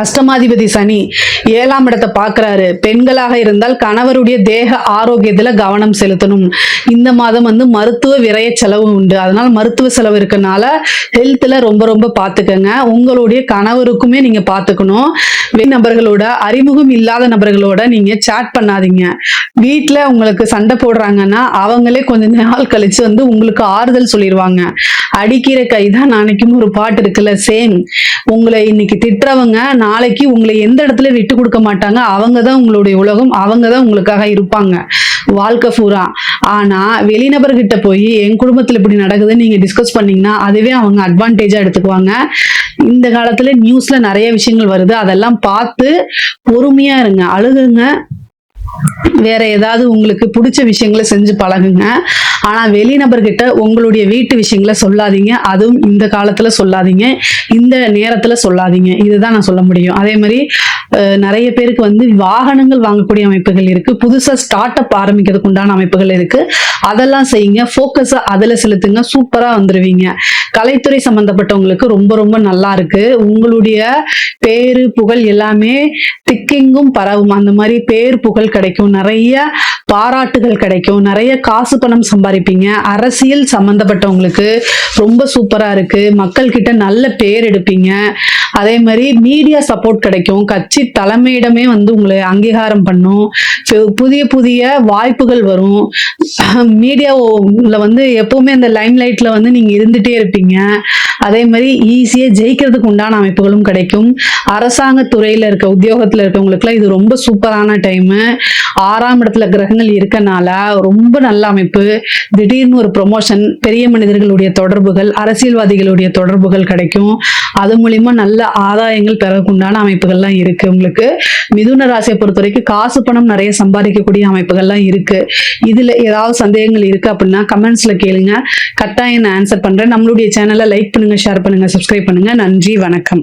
அஷ்டமாதிபதி சனி 7ஆம் இடத்தை பார்க்கிறாரு. பெண்களாக இருந்தால் கணவருடைய தேக ஆரோக்கியத்துல கவனம் செலுத்தணும். இந்த மாதம் மருத்துவ விரய செலவு உண்டு. அதனால மருத்துவ செலவு இருக்கனால ஹெல்த்ல ரொம்ப ரொம்ப பார்த்துக்கங்க. உங்களுடைய கணவருக்குமே நீங்க பார்த்துக்கணும். நபர்களோட, அறிமுகம் இல்லாத நபர்களோட நீங்க சாட் பண்ணாதீங்க. வீட்டுல உங்களுக்கு சண்டை போடுறாங்கன்னா அவங்களே கொஞ்ச நாள் கழிச்சு உங்களுக்கு ஆறுதல் சொல்லிடுவாங்க. அடிக்கிற கைதான் நாளைக்கும் ஒரு பாட்டு இருக்குல்ல, சேம். உங்களை இன்னைக்கு திட்டுறவங்க நாளைக்கு உங்களை எந்த இடத்துல விட்டு கொடுக்க மாட்டாங்க. அவங்கதான் உங்களுடைய உலகம், அவங்கதான் உங்களுக்காக இருப்பாங்க வாழ்க்கை பூரா. ஆனா வெளிநபர்கிட்ட போய் என் குடும்பத்துல இப்படி நடக்குதுன்னு நீங்க டிஸ்கஸ் பண்ணீங்கன்னா அதுவே அவங்க அட்வான்டேஜா எடுத்துக்குவாங்க. இந்த காலத்துல நியூஸ்ல நிறைய விஷயங்கள் வருது, அதெல்லாம் பார்த்து பொறுமையா இருங்க, அழுகுங்க, வேற ஏதாவது உங்களுக்கு பிடிச்ச விஷயங்களை செஞ்சு பழகுங்க. ஆனா வெளிநபர்கிட்ட உங்களுடைய வீட்டு விஷயங்களை சொல்லாதீங்க. அதுவும் இந்த காலத்துல சொல்லாதீங்க, இந்த நேரத்துல சொல்லாதீங்க. இதுதான் நான் சொல்ல முடியும். அதே மாதிரி நிறைய பேருக்கு வாகனங்கள் வாங்கக்கூடிய அமைப்புகள் இருக்கு. புதுசா ஸ்டார்ட் அப் ஆரம்பிக்கிறதுக்கு உண்டான அமைப்புகள் இருக்கு. அதெல்லாம் செய்யுங்க, போக்கஸா அதுல செலுத்துங்க, சூப்பரா வந்துருவீங்க. கலைத்துறை சம்பந்தப்பட்டவங்களுக்கு ரொம்ப ரொம்ப நல்லா இருக்கு. உங்களுடைய பேரு புகழ் எல்லாமே திக்கெங்கும் பரவும். அந்த மாதிரி பேர் புகழ் கிடைக்கும், நிறைய பாராட்டுகள் கிடைக்கும், நிறைய காசு பணம் சம்பாதிப்பீங்க. அரசியல் சம்பந்தப்பட்டவங்களுக்கு ரொம்ப சூப்பரா இருக்கு. மக்கள் கிட்ட நல்ல பேர் எடுப்பீங்க. அதே மாதிரி மீடியா சப்போர்ட் கிடைக்கும். கட்சி தலைமையிடமே உங்களை அங்கீகாரம் பண்ணும். புதிய புதிய வாய்ப்புகள் வரும். மீடியாவில் எப்பவுமே இந்த லைம் லைட்ல நீங்க இருந்துட்டே இருப்பீங்க. அதே மாதிரி ஈஸியா ஜெயிக்கிறதுக்கு உண்டான அமைப்புகளும் கிடைக்கும். அரசாங்க துறையில இருக்க, உத்தியோகத்துல இருக்கவங்களுக்குலாம் இது ரொம்ப சூப்பரான டைம். 6ஆம் இடத்துல கிரகங்கள் இருக்கனால ரொம்ப நல்ல அமைப்பு. திடீர்னு ஒரு ப்ரொமோஷன், பெரிய மனிதர்களுடைய தொடர்புகள், அரசியல்வாதிகளுடைய தொடர்புகள் கிடைக்கும். அது மூலியமா நல்ல ஆதாயங்கள் பெறக்குண்டான அமைப்புகள்லாம் இருக்கு. உங்களுக்கு மிதுன ராசியை பொறுத்த வரைக்கும் காசு பணம் நிறைய சம்பாதிக்கக்கூடிய அமைப்புகள்லாம் இருக்கு. இதுல ஏதாவது சந்தேகங்கள் இருக்கு அப்படின்னா கமெண்ட்ஸ்ல கேளுங்க, கட்டாயம் நான் ஆன்சர் பண்றேன். நம்மளுடைய சேனலை லைக் பண்ணுங்க, ஷேர் பண்ணுங்க, சப்ஸ்கிரைப் பண்ணுங்க. நன்றி, வணக்கம்.